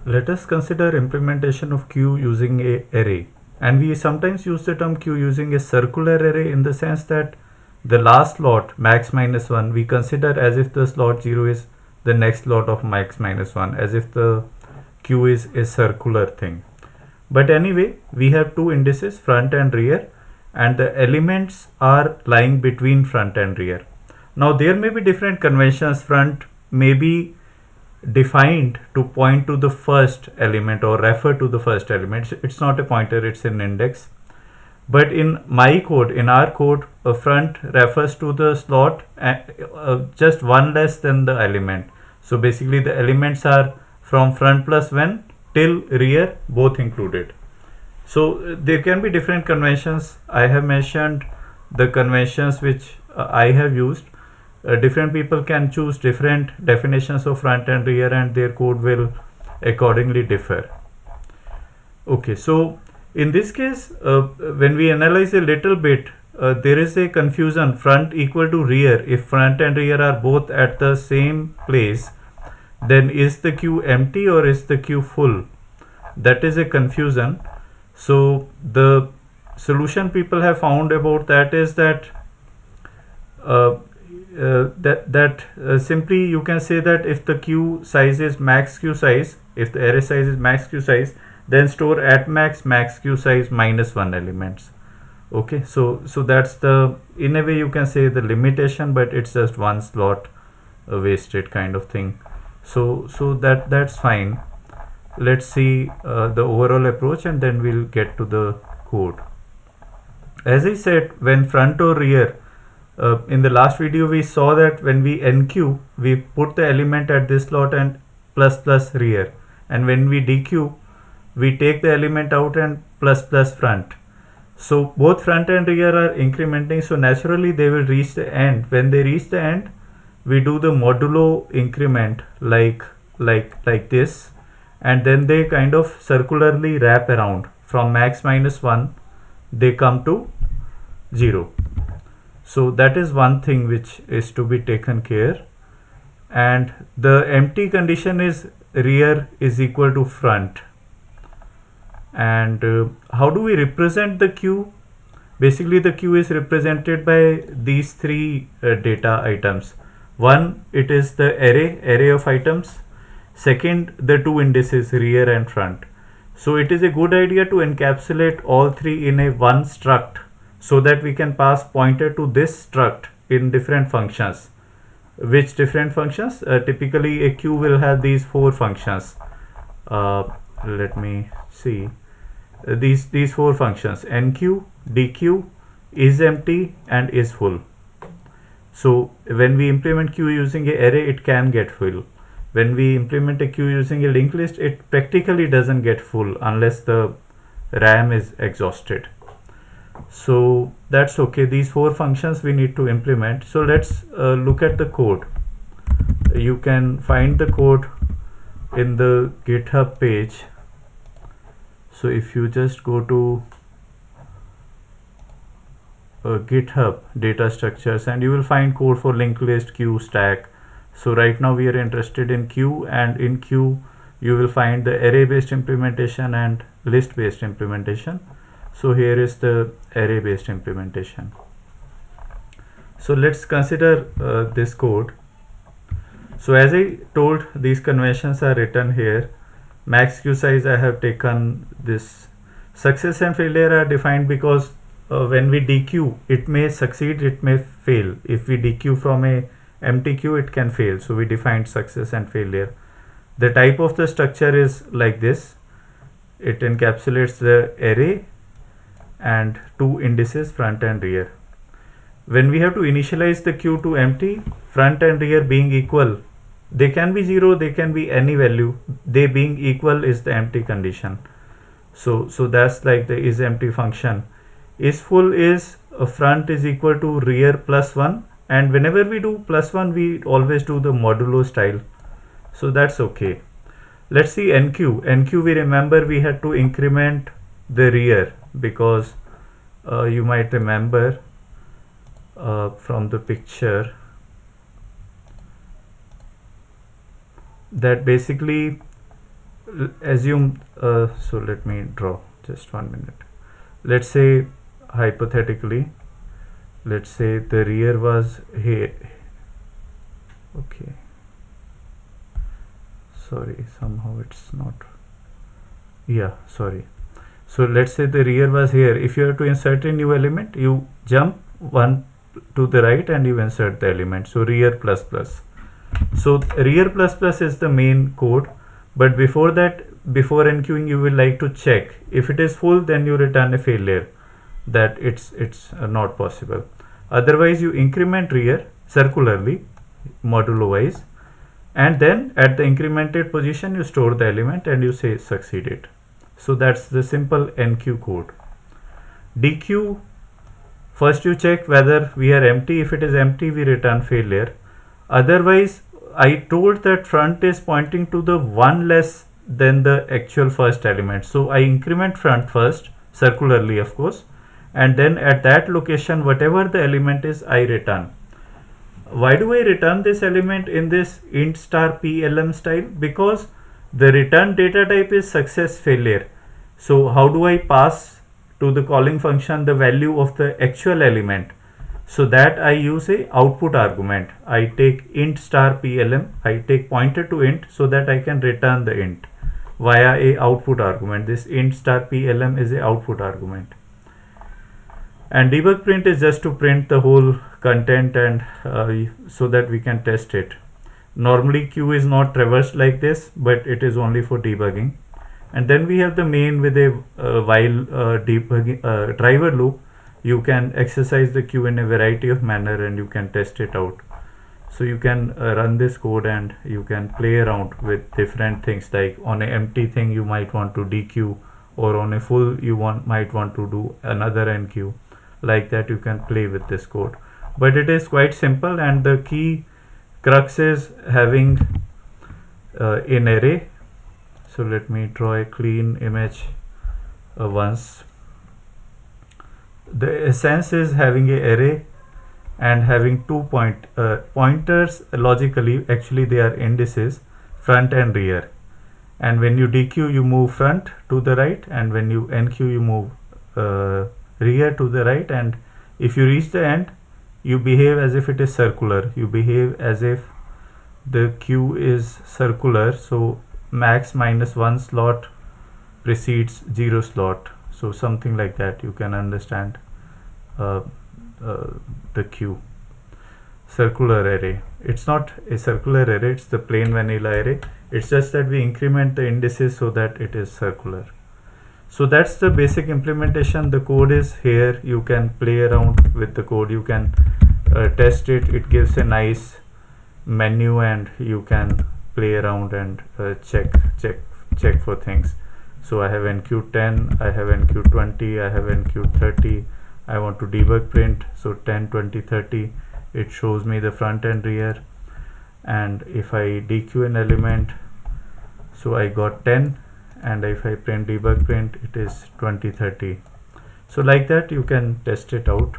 Let us consider implementation of queue using a array. And we sometimes use the term queue using a circular array in the sense that the last slot max minus 1 we consider as if the slot 0 is the next slot of max minus 1, as if the queue is a circular thing. But anyway, we have two indices, front and rear, and the elements are lying between front and rear. Now there may be different conventions. Front may be defined to point to the first element or refer to the first element. It's not a pointer, it's an index. But in my code, in our code, a front refers to the slot just one less than the element. So basically the elements are from front plus 1 till rear, both included. So there can be different conventions. I have mentioned the conventions which I have used. Different people can choose different definitions of front and rear, and their code will accordingly differ. Okay, so in this case, when we analyze a little bit, there is a confusion, front equal to rear. If front and rear are both at the same place, then is the queue empty or is the queue full? That is a confusion. So the solution people have found about that is that simply you can say that if the queue size is max queue size, if the array size is max queue size, then store at max queue size minus 1 elements. Okay, so that's the, in a way you can say, the limitation, but it's just one slot wasted kind of thing. So that's fine. Let's see the overall approach and then we'll get to the code. As I said, when front or rear, in the last video we saw that when we enqueue, we put the element at this slot and plus rear, and when we dequeue, we take the element out and plus front. So both front and rear are incrementing, so naturally they will reach the end. When they reach the end, we do the modulo increment like this, and then they kind of circularly wrap around. From max minus 1 they come to 0. So that is one thing which is to be taken care. And the empty condition is rear is equal to front. And how do we represent the queue? Basically the queue is represented by these three data items. One, it is the array of items. Second, the two indices, rear and front. So it is a good idea to encapsulate all three in a one struct, so that we can pass pointer to this struct in different functions. Which different functions? Typically a queue will have these four functions. Let me see. These four functions: enqueue, dequeue, isEmpty, and isFull. So when we implement queue using an array, it can get full. When we implement a queue using a linked list, it practically doesn't get full unless the RAM is exhausted. So that's okay. These four functions we need to implement. So let's look at the code. You can find the code in the GitHub page. So if you just go to GitHub data structures, and you will find code for linked list, queue, stack. So right now we are interested in queue, and in queue you will find the array based implementation and list based implementation. So here is the array based implementation. So let's consider this code. So as I told, these conventions are written here. Max queue size, I have taken this. Success and failure are defined because when we dequeue, it may succeed, it may fail. If we dequeue from a empty queue, it can fail. So we defined success and failure. The type of the structure is like this. It encapsulates the array and two indices, front and rear. When we have to initialize the queue to empty, front and rear being equal, they can be 0, they can be any value. They being equal is the empty condition. So that's like the isEmpty function. IsFull is front is equal to rear plus 1, and whenever we do plus 1, we always do the modulo style. So that's okay. Let's see enqueue. Enqueue, we remember we had to increment the rear, because you might remember from the picture that basically assume so let me draw just 1 minute. Let's say hypothetically, let's say the rear was here. Okay, sorry, somehow it's not, yeah, sorry. So let's say the rear was here. If you have to insert a new element, you jump one to the right and you insert the element. So rear plus plus. So rear plus plus is the main code, but before that, before enqueuing, you will like to check if it is full, then you return a failure that it's not possible. Otherwise, you increment rear circularly, modulo wise, and then at the incremented position you store the element and you say succeeded. So that's the simple enqueue code. Dequeue, first you check whether we are empty. If it is empty, we return failure. Otherwise, I told that front is pointing to the one less than the actual first element. So I increment front first, circularly of course, and then at that location, whatever the element is, I return. Why do I return this element in this int star plm style? Because the return data type is success failure. So how do I pass to the calling function the value of the actual element? So that I use a output argument. I take int star plm, I take pointer to int so that I can return the int via a output argument. This int star plm is a output argument. And debug print is just to print the whole content and so that we can test it. Normally queue is not traversed like this, but it is only for debugging. And then we have the main with a while debugging driver loop. You can exercise the queue in a variety of manner and you can test it out. So you can run this code and you can play around with different things, like on an empty thing you might want to dequeue, or on a full you might want to do another enqueue. Like that you can play with this code, but it is quite simple, and the key crux is having an array. So let me draw a clean image once. The essence is having an array and having two pointers. Logically, actually they are indices, front and rear, and when you dequeue you move front to the right, and when you enqueue you move rear to the right. And if you reach the end, you behave as if it is circular. You behave as if the queue is circular. So max minus 1 slot precedes 0 slot. So something like that you can understand the queue. Circular array. It's not a circular array, it's the plain vanilla array. It's just that we increment the indices so that it is circular. So that's the basic implementation. The code is here. You can play around with the code. You can test it. It gives a nice menu and you can play around and check for things. So I have enqueue10, I have enqueue20, I have enqueue30. I want to debug print. So 10, 20, 30. It shows me the front and rear. And if I dequeue an element, so I got 10. And if I print debug print, it is 20, 30. So like that you can test it out.